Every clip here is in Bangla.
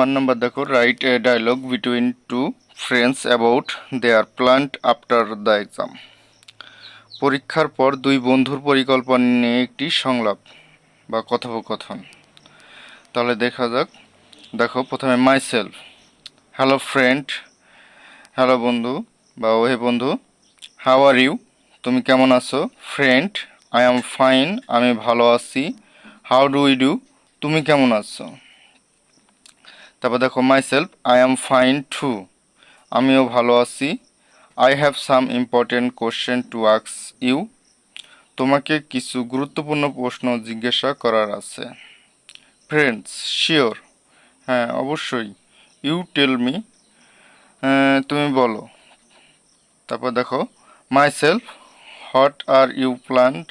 1 নাম্বার দেখো, write a dialogue between two friends about their plan after the exam. পরীক্ষার পর দুই বন্ধুর পরিকল্পনা নিয়ে একটি সংলাপ বা কথোপকথন। তাহলে দেখা যাক। দেখো প্রথমে my self, hello friend, hello বন্ধু বা ওহে বন্ধু। হাউ আর ইউ, তুমি কেমন আছো? ফ্রেন্ড, আই অ্যাম ফাইন, আমি ভালো আছি। হাউ ডু ইউ ডু, তুমি কেমন আছো? তারপর দেখো myself, I am fine too, আমিও ভালো আছি। I have some important question to ask you, তোমাকে কিছু গুরুত্বপূর্ণ প্রশ্ন জিজ্ঞাসা করার আছে। ফ্রেন্ডস, শিওর, হ্যাঁ অবশ্যই। ইউ টেল মি, তুমি বলো। তারপর দেখো myself, what are you planned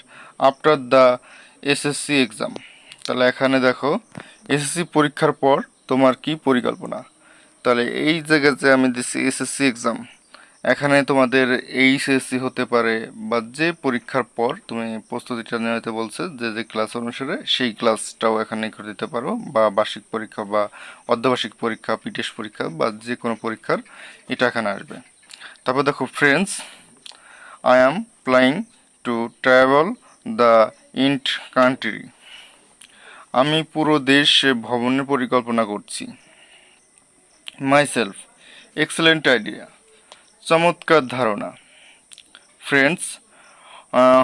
after the SSC exam. তাহলে এখানে দেখো এসএসসি পরীক্ষার পর তোমার কি পরিকল্পনা। তাহলে এই জায়গাতে আমি দিচ্ছি এসএসসি এক্সাম, এখানে তোমাদের এইচএসসি হতে পারে বা যে পরীক্ষার পর তুমি প্রস্তুতিটা নিতে বলছে যে যে ক্লাস অনুসারে সেই ক্লাসটাও এখানে করে দিতে পারো, বা বার্ষিক পরীক্ষা বা অর্ধবার্ষিক পরীক্ষা, পিটেস পরীক্ষা বা যে কোনো পরীক্ষার এটা এখানে আসবে। তারপর দেখো friends, I am planning to travel the int country, আমি পুরো দেশ ভ্রমণের পরিকল্পনা করছি। মাই সেলফ, এক্সেলেন্ট আইডিয়া, চমৎকার ধারণা। Friends,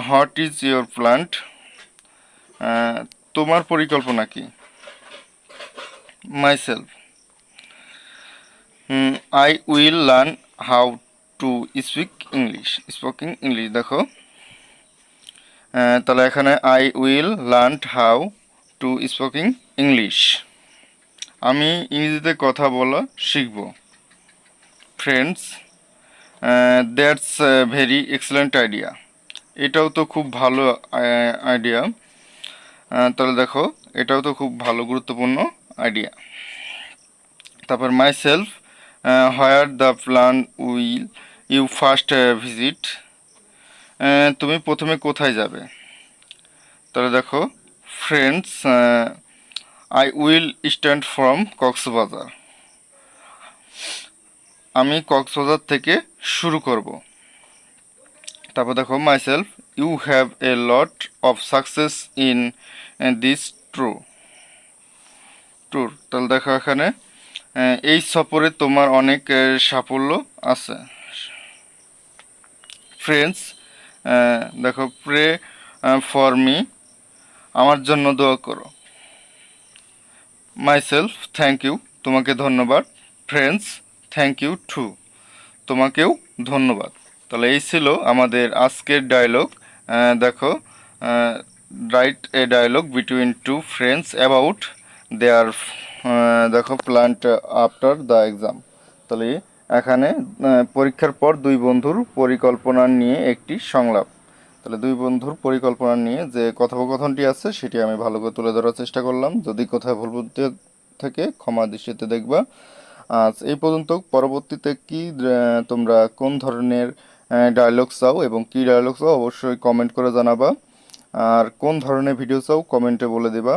what is your plant, তোমার পরিকল্পনা কি? My self, I will learn how to speaking English. দেখো তাহলে এখানে I will learn how to speaking English, আমি ইংরেজিতে কথা বলা শিখব। Friends, that's very excellent idea, এটাও তো খুব ভালো আইডিয়া। তাহলে দেখো এটাও তো খুব ভালো গুরুত্বপূর্ণ আইডিয়া। তারপর myself, where the plan will you first visit, তুমি প্রথমে কোথায় যাবে? তাহলে দেখো friends, I will stand from Cox's Bazar, আমি কক্সবাজার থেকে শুরু করব। তারপর দেখো myself, you have a lot of success in this tour. তাহলে দেখো এখানে এই সফরে তোমার অনেক সাফল্য আছে। ফ্রেন্ডস, দেখো প্রে ফর মি, আমার জন্য দোয়া করো। মাই সেলফ, থ্যাংক ইউ, তোমাকে ধন্যবাদ। ফ্রেন্ডস, থ্যাংক ইউ টু, তোমাকেও ধন্যবাদ। তাহলে এই ছিল আমাদের আজকের ডায়লগ। দেখো, write a dialogue between two friends about their, দেখো প্ল্যান্ট আফটার দ্য এক্সাম। তাহলে এখানে পরীক্ষার পর দুই বন্ধুর পরিকল্পনা নিয়ে একটি সংলাপ। তাহলে দুই বন্ধুর পরিকল্পনা নিয়ে যে কথোপকথনটি আছে সেটি আমি ভালো করে তুলে ধরার চেষ্টা করলাম। যদি কোথাও ভুল বুদ্ধি থেকে ক্ষমা দৃষ্টিতে দেখবা। আজ এই পর্যন্ত। পরবর্তীতে কি তোমরা কোন ধরনের ডায়লগ চাও এবং কি ডায়লগ চাও অবশ্যই কমেন্ট করে জানাবা। আর কোন ধরনের ভিডিও চাও কমেন্টে বলে দিবা।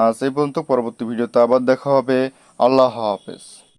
আজ এই পর্যন্ত, পরবর্তী ভিডিওতে আবার দেখা হবে। আল্লাহ হাফেজ।